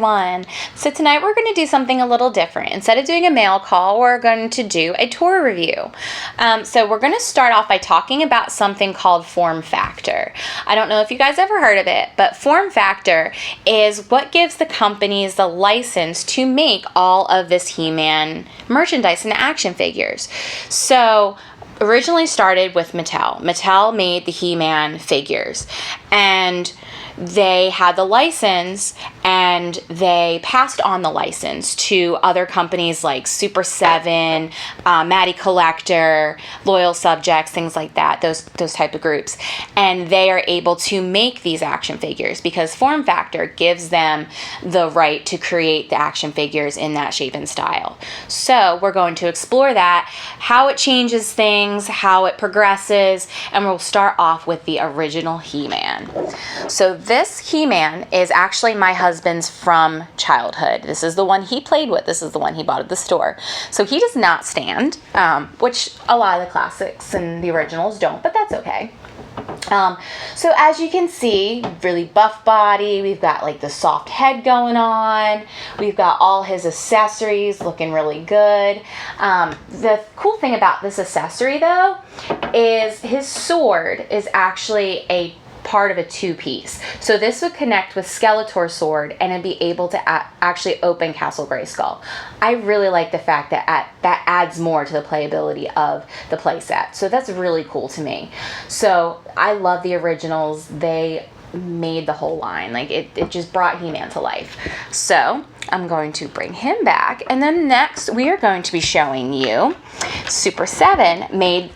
everyone. So tonight we're going to do something a little different. Instead of doing a mail call, we're going to do a tour review. So we're going to start off by talking about something called form factor. I don't know if you guys ever heard of it, but form factor is what gives the companies the license to make all of this He-Man merchandise and action figures. So originally started with Mattel. Mattel made the He-Man figures, and they had the license, and they passed on the license to other companies like Super7, Matty Collector, Loyal Subjects, things like that, those type of groups. And they are able to make these action figures because form factor gives them the right to create the action figures in that shape and style. So we're going to explore that, how it changes things, how it progresses, and we'll start off with the original He-Man. So this He-Man is actually my husband's from childhood. This is the one he played with. This is the one he bought at the store. So he does not stand, which a lot of the classics and the originals don't, but that's okay. So as you can see, really buff body. We've got like the soft head going on. We've got all his accessories looking really good. The cool thing about this accessory though is his sword is actually a part of a two-piece. So this would connect with Skeletor's sword and it'd be able to actually open Castle Grayskull. I really like the fact that that adds more to the playability of the playset. So that's really cool to me. So I love the originals. They made the whole line. Like it just brought He-Man to life. So I'm going to bring him back. And then next we are going to be showing you Super7 made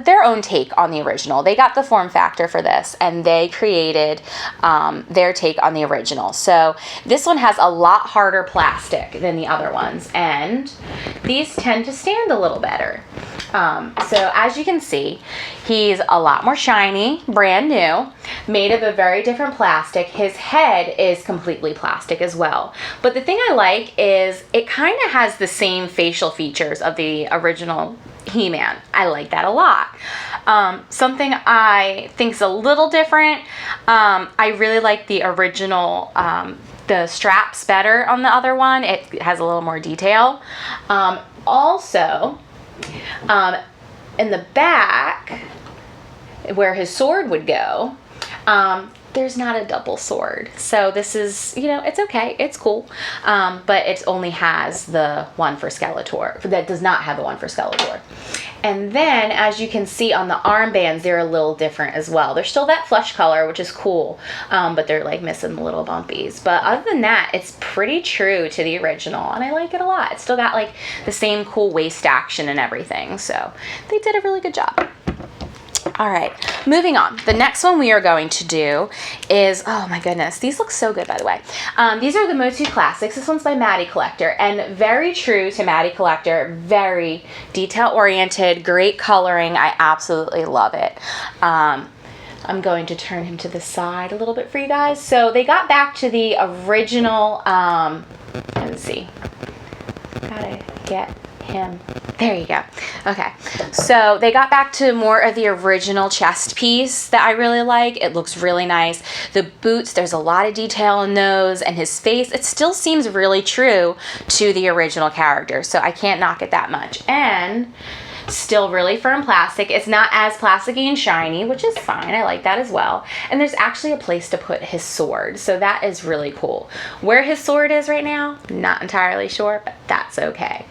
their own take on the original. They got the form factor for this and they created their take on the original. So this one has a lot harder plastic than the other ones, and these tend to stand a little better. So as you can see, he's a lot more shiny, brand new, made of a very different plastic. His head is completely plastic as well. But the thing I like is it kind of has the same facial features of the original He-Man. I like that a lot. Something I think is a little different, I really like the original, the straps better on the other one. It has a little more detail. Also, in the back, where his sword would go, there's not a double sword. So this is, it's okay. It's cool. But it only has the one for Skeletor. That does not have the one for Skeletor. And then, as you can see on the armbands, they're a little different as well. They're still that flesh color, which is cool. But they're like missing the little bumpies. But other than that, it's pretty true to the original. And I like it a lot. It's still got like the same cool waist action and everything. So they did a really good job. All right, moving on. The next one we are going to do is, oh my goodness, these look so good, by the way. These are the MOTU Classics. This one's by Matty Collector, and very true to Matty Collector, very detail-oriented, great coloring. I absolutely love it. I'm going to turn him to the side a little bit for you guys. So they got back to the original, let's see, gotta get him. There you go. Okay, so they got back to more of the original chest piece that I really like. It looks really nice. The boots, there's a lot of detail in those, and his face, it still seems really true to the original character, so I can't knock it that much. And still really firm plastic. It's not as plasticky and shiny, which is fine. I like that as well. And there's actually a place to put his sword, so that is really cool. Where his sword is right now, not entirely sure, but that's okay.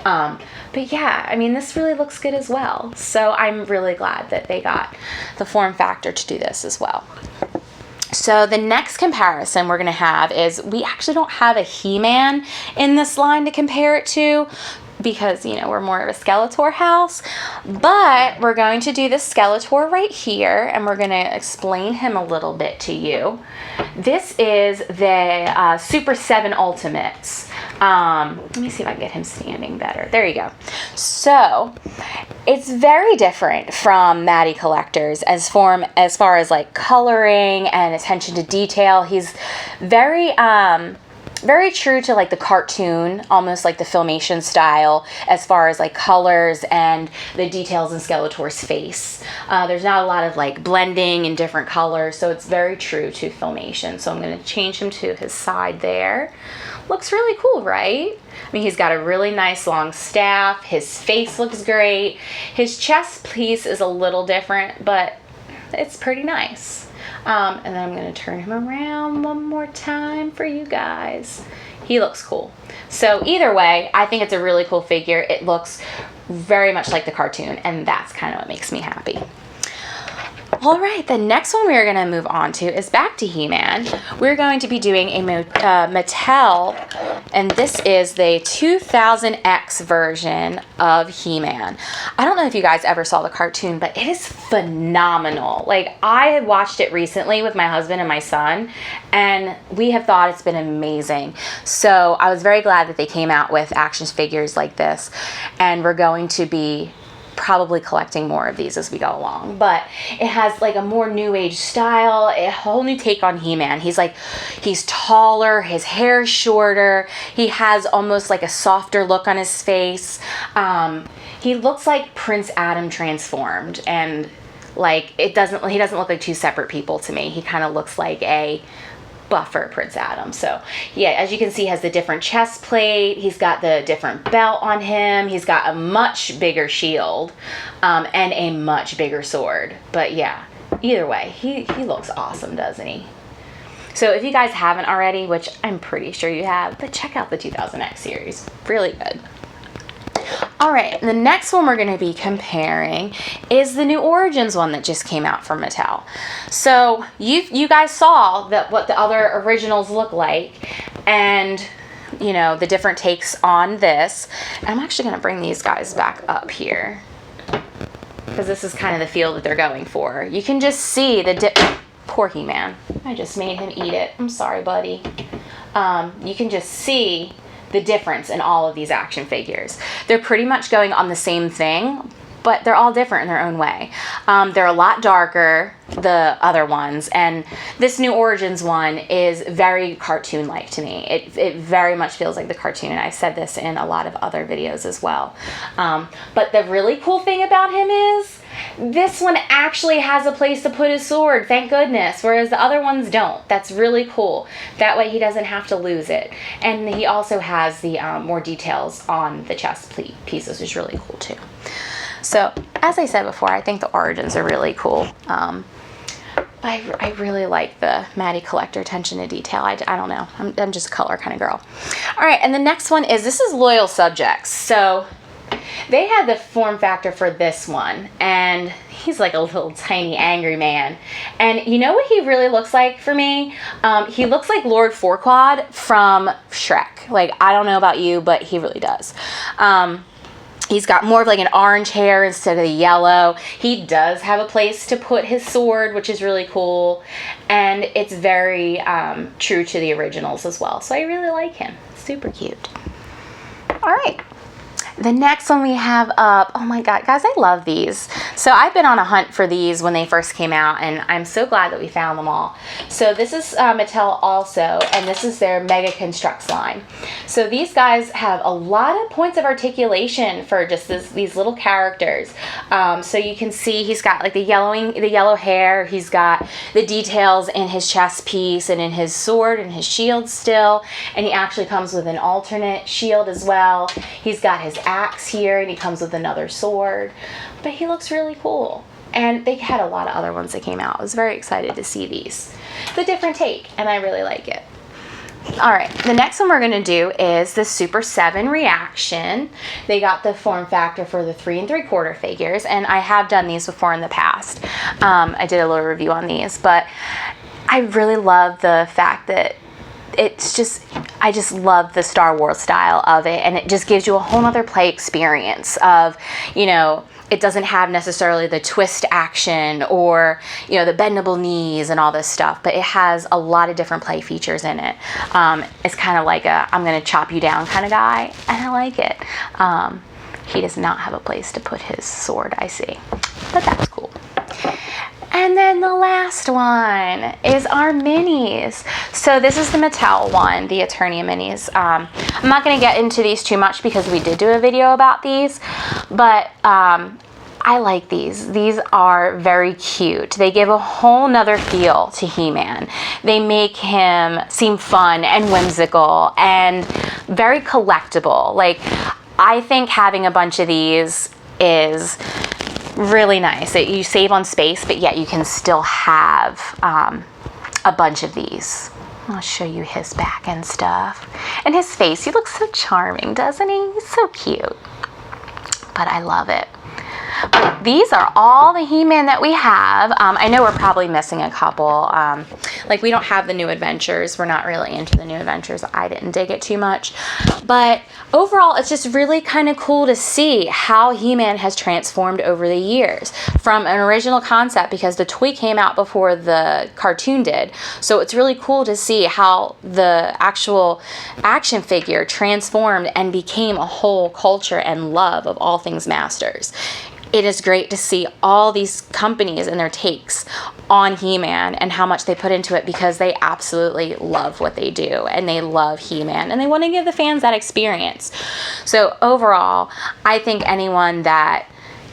But yeah, I mean, this really looks good as well. So I'm really glad that they got the form factor to do this as well. So the next comparison we're going to have is, we actually don't have a He-Man in this line to compare it to, because, we're more of a Skeletor house, but we're going to do the Skeletor right here, and we're going to explain him a little bit to you. This is the Super7 Ultimates. Let me see if I can get him standing better. There you go. So it's very different from Matty Collector's as far as like coloring and attention to detail. He's very very true to like the cartoon, almost like the filmation style, as far as like colors and the details in Skeletor's face. There's not a lot of like blending in different colors, so it's very true to filmation. So I'm going to change him to his side there. Looks really cool, right? I mean, he's got a really nice long staff. His face looks great. His chest piece is a little different, but it's pretty nice. And then I'm going to turn him around one more time for you guys. He looks cool. So either way, I think it's a really cool figure. It looks very much like the cartoon, and that's kind of what makes me happy. All right, the next one we're going to move on to is back to He-Man. We're going to be doing a Mattel, and this is the 2000X version of He-Man. I don't know if you guys ever saw the cartoon, but it is phenomenal. Like, I had watched it recently with my husband and my son, and we have thought it's been amazing. So I was very glad that they came out with action figures like this, and we're going to be probably collecting more of these as we go along. But it has like a more new age style, a whole new take on He-Man. He's taller, his hair's shorter, he has almost like a softer look on his face. He looks like Prince Adam transformed, and like he doesn't look like two separate people to me. He kind of looks like a buffer Prince Adam. So yeah, as you can see, he has the different chest plate, he's got the different belt on him, he's got a much bigger shield, and a much bigger sword. But yeah, either way, he looks awesome, doesn't he? So if you guys haven't already, which I'm pretty sure you have, but check out the 2000X series, really good. All right, the next one we're going to be comparing is the new Origins one that just came out from Mattel. So you guys saw what the other originals look like, and you know the different takes on this. And I'm actually going to bring these guys back up here because this is kind of the feel that they're going for. You can just see the poor He-Man. I just made him eat it. I'm sorry, buddy. You can just see the difference in all of these action figures. They're pretty much going on the same thing, but they're all different in their own way. They're a lot darker, the other ones, and this new Origins one is very cartoon-like to me. It very much feels like the cartoon, and I've said this in a lot of other videos as well. But the really cool thing about him is this one actually has a place to put his sword, thank goodness, whereas the other ones don't. That's really cool. That way he doesn't have to lose it. And he also has the more details on the chest pieces, which is really cool too. So, as I said before, I think the Origins are really cool. I really like the Maddie Collector attention to detail. I don't know. I'm just a color kind of girl. All right, and the next one is, this is Loyal Subjects. So they had the form factor for this one, and he's like a little tiny angry man. And you know what he really looks like for me? He looks like Lord Fourquad from Shrek. Like, I don't know about you, but he really does. He's got more of like an orange hair instead of the yellow. He does have a place to put his sword, which is really cool. And it's very true to the originals as well. So I really like him. Super cute. All right. The next one we have up, oh my god, guys, I love these. So I've been on a hunt for these when they first came out, and I'm so glad that we found them all. So this is Mattel also, and this is their Mega Construx line. So these guys have a lot of points of articulation for just these little characters. So you can see he's got like the yellow hair, he's got the details in his chest piece and in his sword and his shield still, and he actually comes with an alternate shield as well. He's got his axe here, and he comes with another sword, but he looks really cool. And they had a lot of other ones that came out. I was very excited to see these. It's a different take, and I really like it. All right, the next one we're going to do is the Super 7 Reaction. They got the form factor for the 3 3/4 figures, and I have done these before in the past. I did a little review on these, but I really love the fact that I just love the Star Wars style of it, and it just gives you a whole nother play experience of, you know, it doesn't have necessarily the twist action or, you know, the bendable knees and all this stuff, but it has a lot of different play features in it. It's kind of like a I'm going to chop you down kind of guy, and I like it. He does not have a place to put his sword, I see, but that's cool. And then the last one is our minis. So this is the Mattel one, the Eternia minis. I'm not going to get into these too much because we did do a video about these, but I like these. These are very cute. They give a whole nother feel to He-Man. They make him seem fun and whimsical and very collectible. Like, I think having a bunch of these is really nice. You save on space, but yet you can still have a bunch of these. I'll show you his back and stuff. And his face, he looks so charming, doesn't he? He's so cute. But I love it. But these are all the He-Man that we have. I know we're probably missing a couple. Like, we don't have the New Adventures. We're not really into the New Adventures. I didn't dig it too much. But overall, it's just really kind of cool to see how He-Man has transformed over the years from an original concept, because the toy came out before the cartoon did. So it's really cool to see how the actual action figure transformed and became a whole culture and love of all things Masters. It is great to see all these companies and their takes on He-Man and how much they put into it, because they absolutely love what they do and they love He-Man and they want to give the fans that experience. So overall, I think anyone that,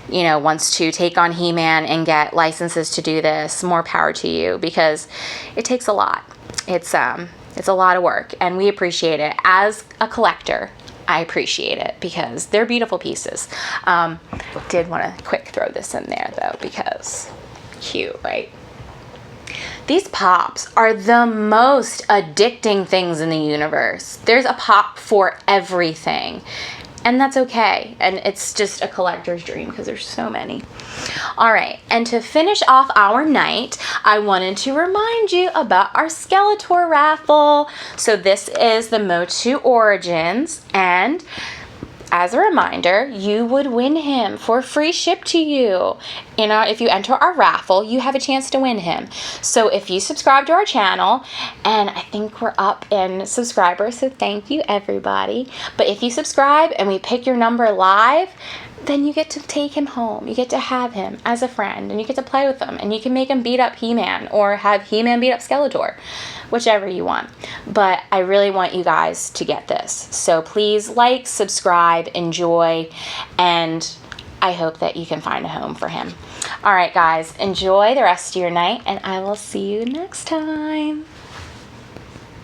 you know, wants to take on He-Man and get licenses to do this, more power to you, because it takes a lot. It's a lot of work, and we appreciate it. As a collector, I appreciate it because they're beautiful pieces. Did want to quick throw this in there though, because cute, right? These pops are the most addicting things in the universe. There's a pop for everything. And that's okay. And it's just a collector's dream because there's so many. All right. And to finish off our night, I wanted to remind you about our Skeletor raffle. So this is the MOTU Origins. And as a reminder, you would win him for free ship to you. If you enter our raffle, you have a chance to win him. So if you subscribe to our channel, and I think we're up in subscribers, so thank you everybody. But if you subscribe and we pick your number live, then you get to take him home. You get to have him as a friend, and you get to play with him, and you can make him beat up He-Man or have He-Man beat up Skeletor, whichever you want. But I really want you guys to get this. So please like, subscribe, enjoy, and I hope that you can find a home for him. All right, guys, enjoy the rest of your night, and I will see you next time.